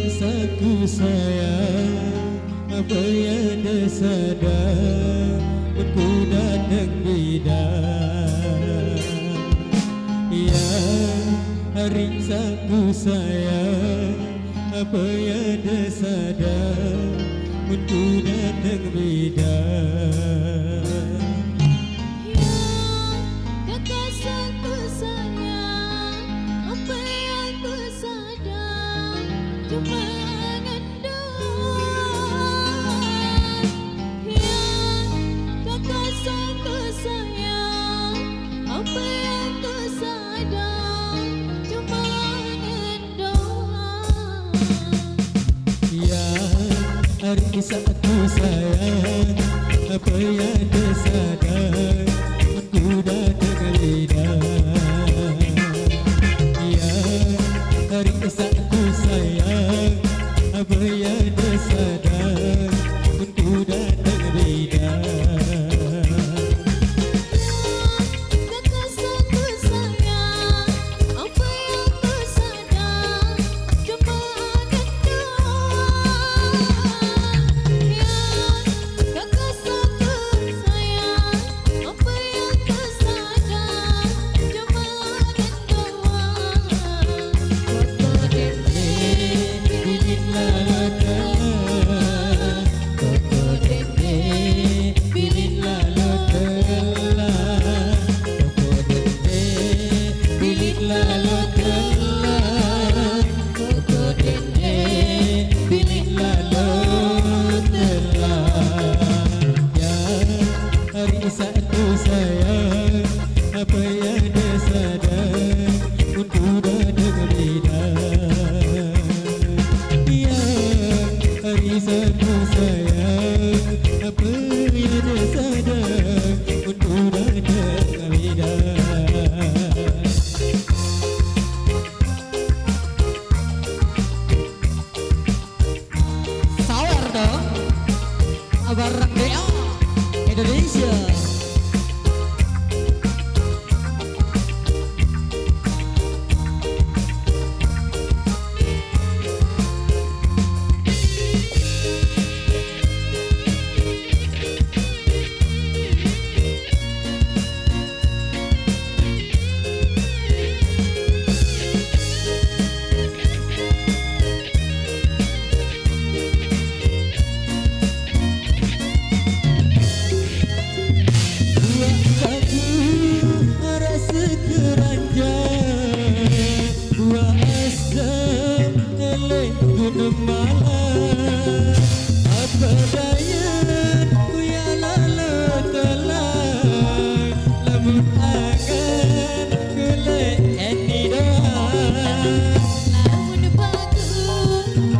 Riksaku sayang, apa yang dah sadar, aku datang bidang. Ya, riksaku sayang, apa yang dah sadar, aku datang bidang. Riksaku sayang, apa yang dah sadar, aku datang bidang. Ya, riksaku sayang, apa yang dah sadar, aku datang bidang. Riksaku sayang, apa yang dah sadar, untuk datang bidang. Ya, riksaku sayang, apa yang dah sadar, untuk datang bidang. Sawar dong, bareng DA Indonesia. Apa daya ku yang lalu telah, namun akan ku leni doa. Namun bagus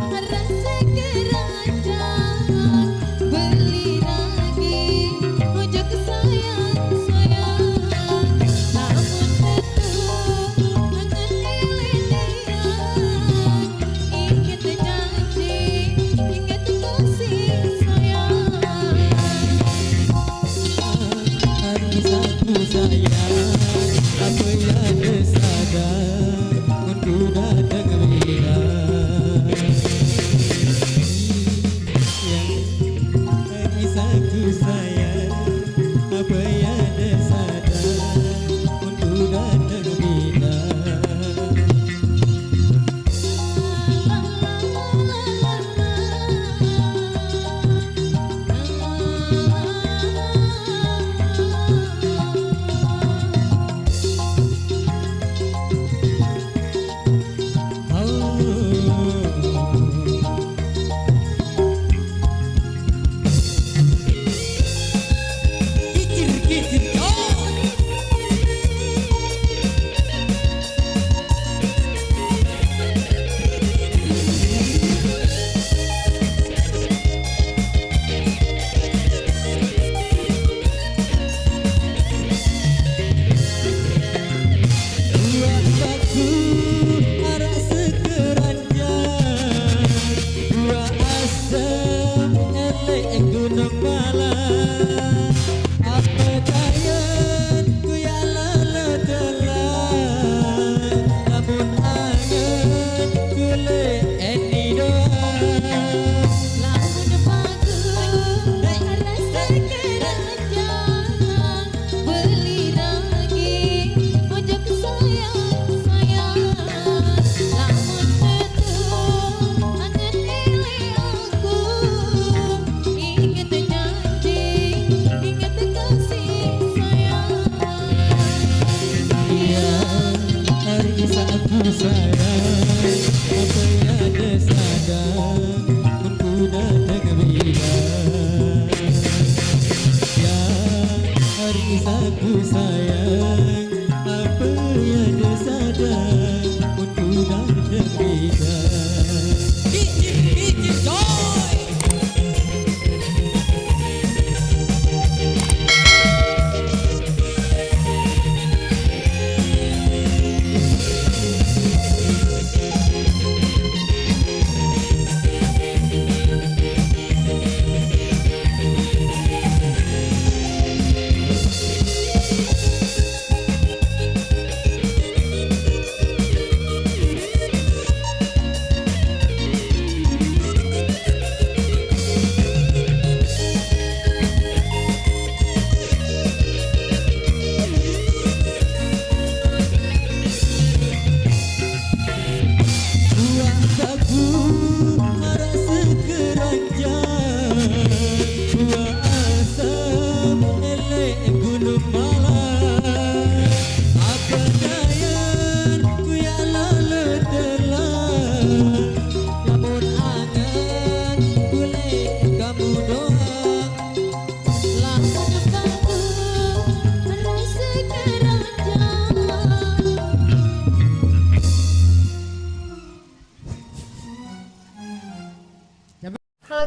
rasa kerajaan, beli lagi ojo sayang-sayang. Namun betul akan dilenian, ingin terjanji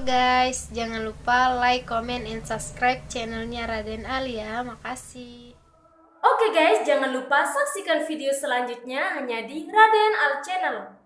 guys, jangan lupa like, comment, and subscribe channelnya Raden Al ya. Makasih. Oke guys, jangan lupa saksikan video selanjutnya hanya di Raden Al Channel.